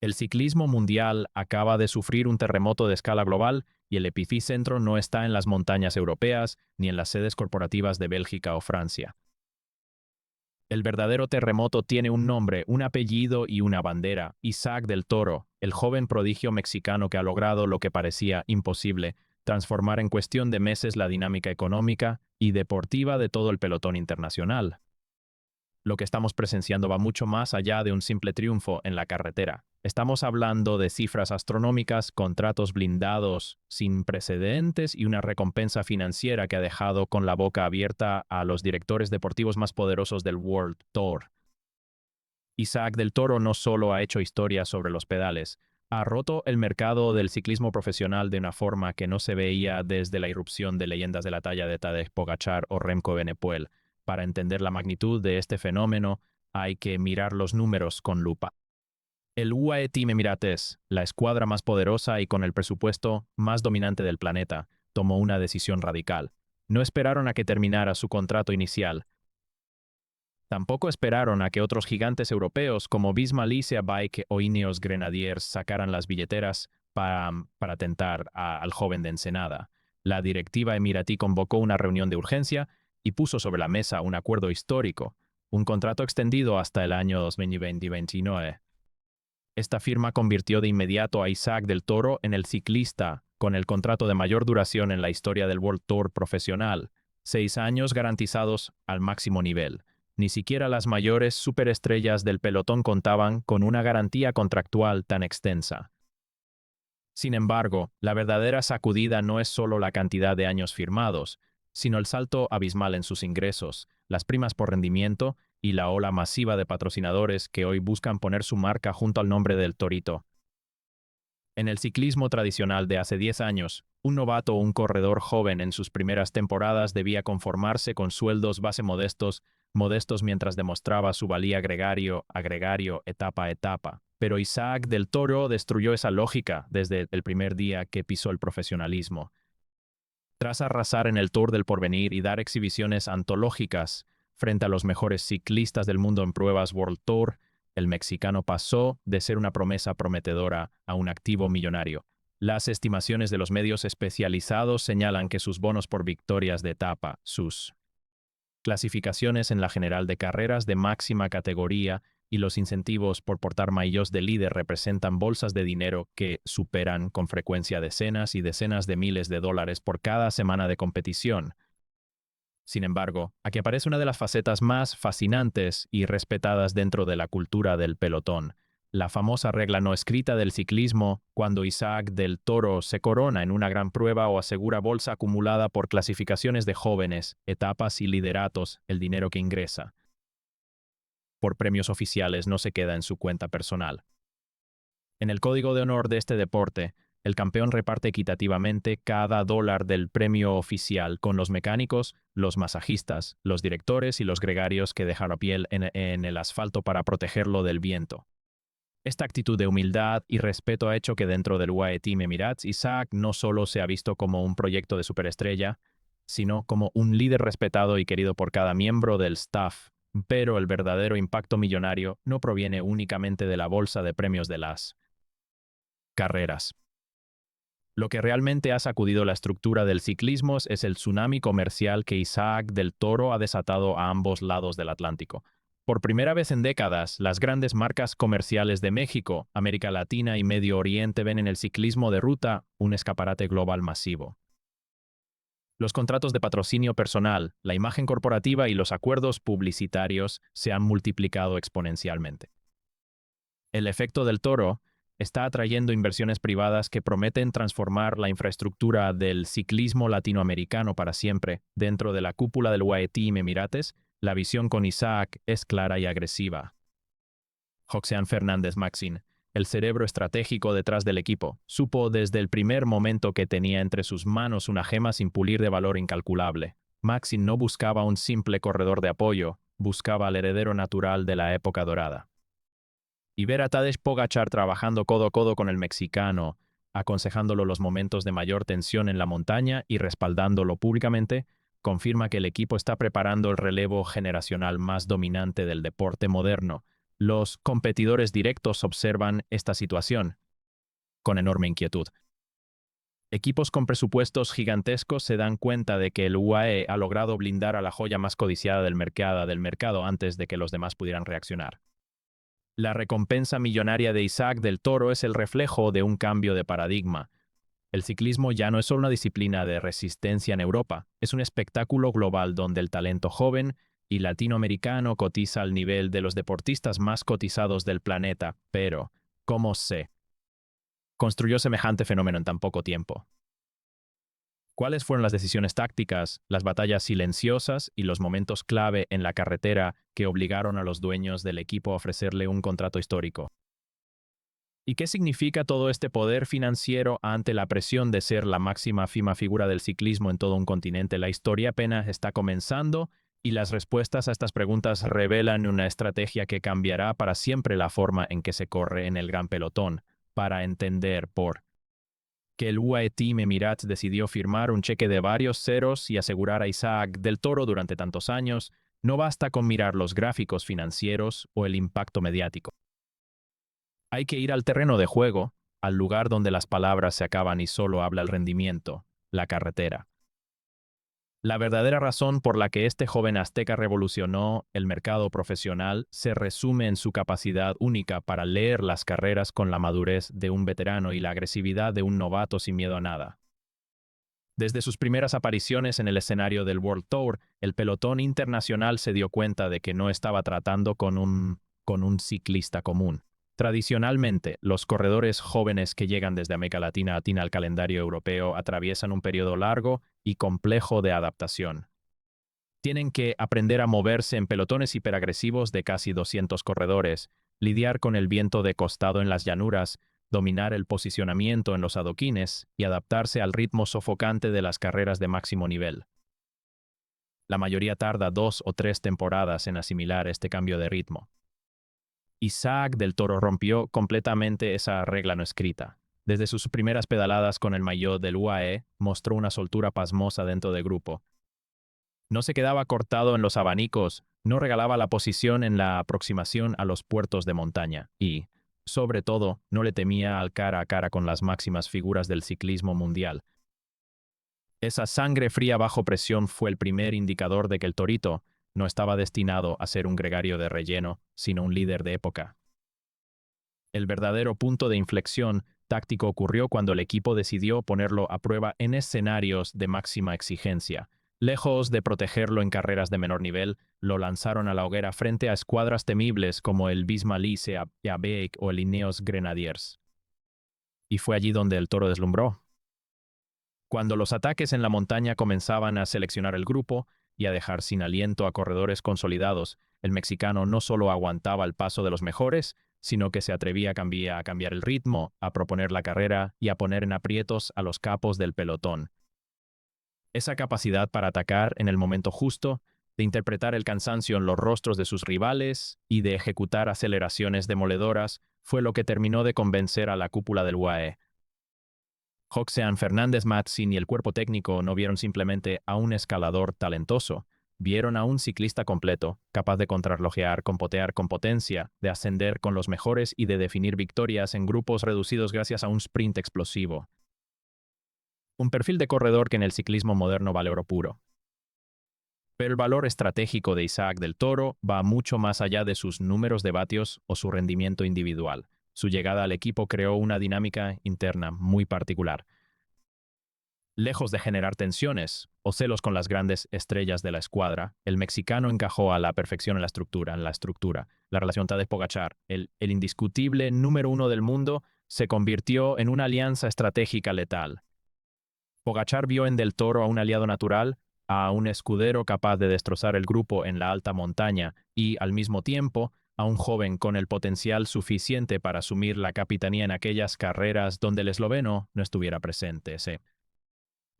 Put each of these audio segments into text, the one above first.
El ciclismo mundial acaba de sufrir un terremoto de escala global y el epicentro no está en las montañas europeas ni en las sedes corporativas de Bélgica o Francia. El verdadero terremoto tiene un nombre, un apellido y una bandera: Isaac del Toro, el joven prodigio mexicano que ha logrado lo que parecía imposible: transformar en cuestión de meses la dinámica económica y deportiva de todo el pelotón internacional. Lo que estamos presenciando va mucho más allá de un simple triunfo en la carretera. Estamos hablando de cifras astronómicas, contratos blindados sin precedentes y una recompensa financiera que ha dejado con la boca abierta a los directores deportivos más poderosos del World Tour. Isaac del Toro no solo ha hecho historia sobre los pedales, ha roto el mercado del ciclismo profesional de una forma que no se veía desde la irrupción de leyendas de la talla de Tadej Pogačar o Remco Evenepoel. Para entender la magnitud de este fenómeno, hay que mirar los números con lupa. El UAE Team Emirates, la escuadra más poderosa y con el presupuesto más dominante del planeta, tomó una decisión radical. No esperaron a que terminara su contrato inicial. Tampoco esperaron a que otros gigantes europeos como Visma Lease Bike o Ineos Grenadiers sacaran las billeteras para tentar al joven de Ensenada. La directiva emiratí convocó una reunión de urgencia y puso sobre la mesa un acuerdo histórico, un contrato extendido hasta el año 2029. Esta firma convirtió de inmediato a Isaac del Toro en el ciclista con el contrato de mayor duración en la historia del World Tour profesional: 6 años garantizados al máximo nivel. Ni siquiera las mayores superestrellas del pelotón contaban con una garantía contractual tan extensa. Sin embargo, la verdadera sacudida no es solo la cantidad de años firmados, sino el salto abismal en sus ingresos, las primas por rendimiento y la ola masiva de patrocinadores que hoy buscan poner su marca junto al nombre del Torito. En el ciclismo tradicional de hace 10 años, un novato o un corredor joven en sus primeras temporadas debía conformarse con sueldos base modestos mientras demostraba su valía gregario a gregario, etapa a etapa. Pero Isaac del Toro destruyó esa lógica desde el primer día que pisó el profesionalismo. Tras arrasar en el Tour del Porvenir y dar exhibiciones antológicas frente a los mejores ciclistas del mundo en pruebas World Tour, el mexicano pasó de ser una promesa prometedora a un activo millonario. Las estimaciones de los medios especializados señalan que sus bonos por victorias de etapa, sus clasificaciones en la general de carreras de máxima categoría y los incentivos por portar maillots de líder representan bolsas de dinero que superan con frecuencia decenas y decenas de miles de dólares por cada semana de competición. Sin embargo, aquí aparece una de las facetas más fascinantes y respetadas dentro de la cultura del pelotón: la famosa regla no escrita del ciclismo: cuando Isaac del Toro se corona en una gran prueba o asegura bolsa acumulada por clasificaciones de jóvenes, etapas y lideratos, el dinero que ingresa por premios oficiales no se queda en su cuenta personal. En el código de honor de este deporte, el campeón reparte equitativamente cada dólar del premio oficial con los mecánicos, los masajistas, los directores y los gregarios que dejaron piel en el asfalto para protegerlo del viento. Esta actitud de humildad y respeto ha hecho que dentro del UAE Team Emirates, Isaac no solo se ha visto como un proyecto de superestrella, sino como un líder respetado y querido por cada miembro del staff. Pero el verdadero impacto millonario no proviene únicamente de la bolsa de premios de las carreras. Lo que realmente ha sacudido la estructura del ciclismo es el tsunami comercial que Isaac del Toro ha desatado a ambos lados del Atlántico. Por primera vez en décadas, las grandes marcas comerciales de México, América Latina y Medio Oriente ven en el ciclismo de ruta un escaparate global masivo. Los contratos de patrocinio personal, la imagen corporativa y los acuerdos publicitarios se han multiplicado exponencialmente. El efecto del Toro está atrayendo inversiones privadas que prometen transformar la infraestructura del ciclismo latinoamericano para siempre. Dentro de la cúpula del UAE Team Emirates, la visión con Isaac es clara y agresiva. Joxean Fernández Maxin, el cerebro estratégico detrás del equipo, supo desde el primer momento que tenía entre sus manos una gema sin pulir de valor incalculable. Maxin no buscaba un simple corredor de apoyo, buscaba al heredero natural de la época dorada. Y ver a Tadej Pogačar trabajando codo a codo con el mexicano, aconsejándolo los momentos de mayor tensión en la montaña y respaldándolo públicamente, confirma que el equipo está preparando el relevo generacional más dominante del deporte moderno. Los competidores directos observan esta situación con enorme inquietud. Equipos con presupuestos gigantescos se dan cuenta de que el UAE ha logrado blindar a la joya más codiciada del mercado antes de que los demás pudieran reaccionar. La recompensa millonaria de Isaac del Toro es el reflejo de un cambio de paradigma. El ciclismo ya no es solo una disciplina de resistencia en Europa, es un espectáculo global donde el talento joven y latinoamericano cotiza al nivel de los deportistas más cotizados del planeta. Pero, ¿cómo se construyó semejante fenómeno en tan poco tiempo? ¿Cuáles fueron las decisiones tácticas, las batallas silenciosas y los momentos clave en la carretera que obligaron a los dueños del equipo a ofrecerle un contrato histórico? ¿Y qué significa todo este poder financiero ante la presión de ser la máxima figura del ciclismo en todo un continente? La historia apenas está comenzando y las respuestas a estas preguntas revelan una estrategia que cambiará para siempre la forma en que se corre en el gran pelotón. Para entender por que el UAE Team Emirates decidió firmar un cheque de varios ceros y asegurar a Isaac del Toro durante tantos años, no basta con mirar los gráficos financieros o el impacto mediático. Hay que ir al terreno de juego, al lugar donde las palabras se acaban y solo habla el rendimiento, la carretera. La verdadera razón por la que este joven azteca revolucionó el mercado profesional se resume en su capacidad única para leer las carreras con la madurez de un veterano y la agresividad de un novato sin miedo a nada. Desde sus primeras apariciones en el escenario del World Tour, el pelotón internacional se dio cuenta de que no estaba tratando con un ciclista común. Tradicionalmente, los corredores jóvenes que llegan desde América Latina al calendario europeo atraviesan un periodo largo y complejo de adaptación. Tienen que aprender a moverse en pelotones hiperagresivos de casi 200 corredores, lidiar con el viento de costado en las llanuras, dominar el posicionamiento en los adoquines y adaptarse al ritmo sofocante de las carreras de máximo nivel. La mayoría tarda 2 o 3 temporadas en asimilar este cambio de ritmo. Isaac del Toro rompió completamente esa regla no escrita. Desde sus primeras pedaladas con el maillot del UAE, mostró una soltura pasmosa dentro del grupo. No se quedaba cortado en los abanicos, no regalaba la posición en la aproximación a los puertos de montaña y, sobre todo, no le temía al cara a cara con las máximas figuras del ciclismo mundial. Esa sangre fría bajo presión fue el primer indicador de que el Torito no estaba destinado a ser un gregario de relleno, sino un líder de época. El verdadero punto de inflexión táctico ocurrió cuando el equipo decidió ponerlo a prueba en escenarios de máxima exigencia. Lejos de protegerlo en carreras de menor nivel, lo lanzaron a la hoguera frente a escuadras temibles como el Bismarck Abeek o el Ineos Grenadiers. Y fue allí donde el Toro deslumbró. Cuando los ataques en la montaña comenzaban a seleccionar el grupo y a dejar sin aliento a corredores consolidados, el mexicano no solo aguantaba el paso de los mejores, sino que se atrevía a cambiar el ritmo, a proponer la carrera y a poner en aprietos a los capos del pelotón. Esa capacidad para atacar en el momento justo, de interpretar el cansancio en los rostros de sus rivales y de ejecutar aceleraciones demoledoras, fue lo que terminó de convencer a la cúpula del UAE. Joxean Fernández Matzin y el cuerpo técnico no vieron simplemente a un escalador talentoso, vieron a un ciclista completo, capaz de contrarrelojear, compotear con potencia, de ascender con los mejores y de definir victorias en grupos reducidos gracias a un sprint explosivo. Un perfil de corredor que en el ciclismo moderno vale oro puro. Pero el valor estratégico de Isaac del Toro va mucho más allá de sus números de vatios o su rendimiento individual. Su llegada al equipo creó una dinámica interna muy particular. Lejos de generar tensiones o celos con las grandes estrellas de la escuadra, el mexicano encajó a la perfección en la estructura. La relación Tadej-Pogačar, el indiscutible número uno del mundo, se convirtió en una alianza estratégica letal. Pogačar vio en Del Toro a un aliado natural, a un escudero capaz de destrozar el grupo en la alta montaña y, al mismo tiempo, a un joven con el potencial suficiente para asumir la capitanía en aquellas carreras donde el esloveno no estuviera presente. Sí.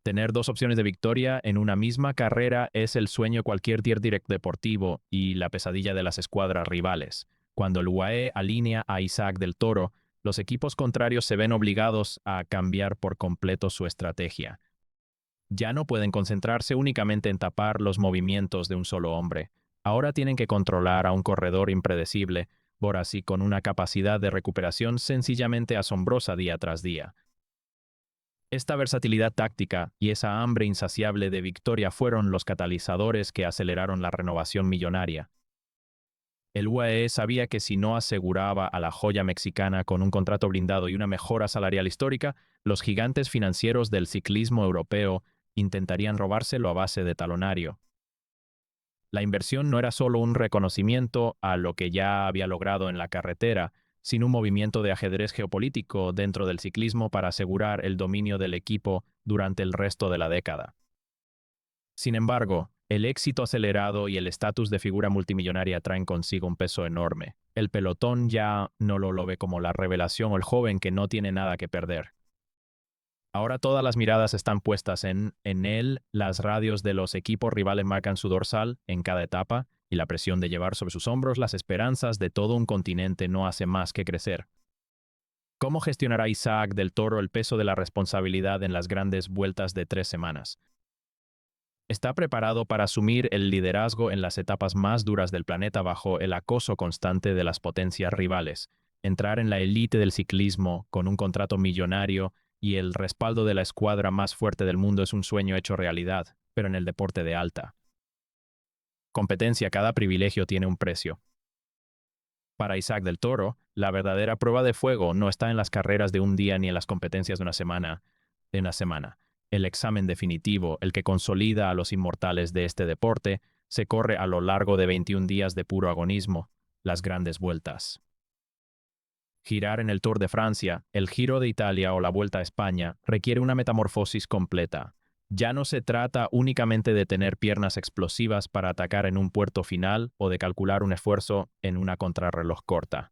Tener dos opciones de victoria en una misma carrera es el sueño de cualquier direct deportivo y la pesadilla de las escuadras rivales. Cuando el UAE alinea a Isaac del Toro, los equipos contrarios se ven obligados a cambiar por completo su estrategia. Ya no pueden concentrarse únicamente en tapar los movimientos de un solo hombre. Ahora tienen que controlar a un corredor impredecible, voraz y con una capacidad de recuperación sencillamente asombrosa día tras día. Esta versatilidad táctica y esa hambre insaciable de victoria fueron los catalizadores que aceleraron la renovación millonaria. El UAE sabía que si no aseguraba a la joya mexicana con un contrato blindado y una mejora salarial histórica, los gigantes financieros del ciclismo europeo intentarían robárselo a base de talonario. La inversión no era solo un reconocimiento a lo que ya había logrado en la carretera, sino un movimiento de ajedrez geopolítico dentro del ciclismo para asegurar el dominio del equipo durante el resto de la década. Sin embargo, el éxito acelerado y el estatus de figura multimillonaria traen consigo un peso enorme. El pelotón ya no lo ve como la revelación o el joven que no tiene nada que perder. Ahora todas las miradas están puestas en él, las radios de los equipos rivales marcan su dorsal en cada etapa, y la presión de llevar sobre sus hombros las esperanzas de todo un continente no hace más que crecer. ¿Cómo gestionará Isaac del Toro el peso de la responsabilidad en las grandes vueltas de 3 semanas? Está preparado para asumir el liderazgo en las etapas más duras del planeta bajo el acoso constante de las potencias rivales. Entrar en la élite del ciclismo con un contrato millonario y el respaldo de la escuadra más fuerte del mundo es un sueño hecho realidad, pero en el deporte de alta competencia cada privilegio tiene un precio. Para Isaac del Toro, la verdadera prueba de fuego no está en las carreras de un día ni en las competencias de una semana. El examen definitivo, el que consolida a los inmortales de este deporte, se corre a lo largo de 21 días de puro agonismo, las grandes vueltas. Girar en el Tour de Francia, el Giro de Italia o la Vuelta a España requiere una metamorfosis completa. Ya no se trata únicamente de tener piernas explosivas para atacar en un puerto final o de calcular un esfuerzo en una contrarreloj corta.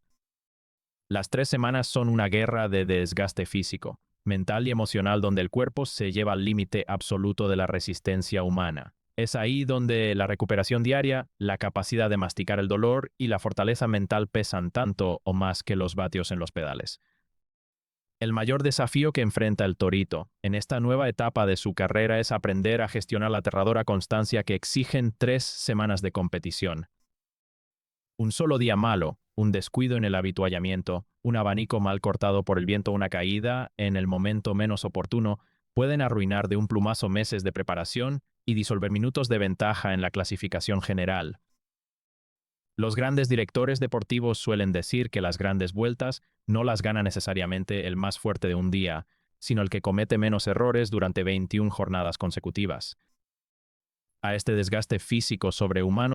Las 3 semanas son una guerra de desgaste físico, mental y emocional donde el cuerpo se lleva al límite absoluto de la resistencia humana. Es ahí donde la recuperación diaria, la capacidad de masticar el dolor y la fortaleza mental pesan tanto o más que los vatios en los pedales. El mayor desafío que enfrenta el Torito en esta nueva etapa de su carrera es aprender a gestionar la aterradora constancia que exigen 3 semanas de competición. Un solo día malo, un descuido en el habituallamiento, un abanico mal cortado por el viento o una caída en el momento menos oportuno pueden arruinar de un plumazo meses de preparación y disolver minutos de ventaja en la clasificación general. Los grandes directores deportivos suelen decir que las grandes vueltas no las gana necesariamente el más fuerte de un día, sino el que comete menos errores durante 21 jornadas consecutivas. A este desgaste físico sobrehumano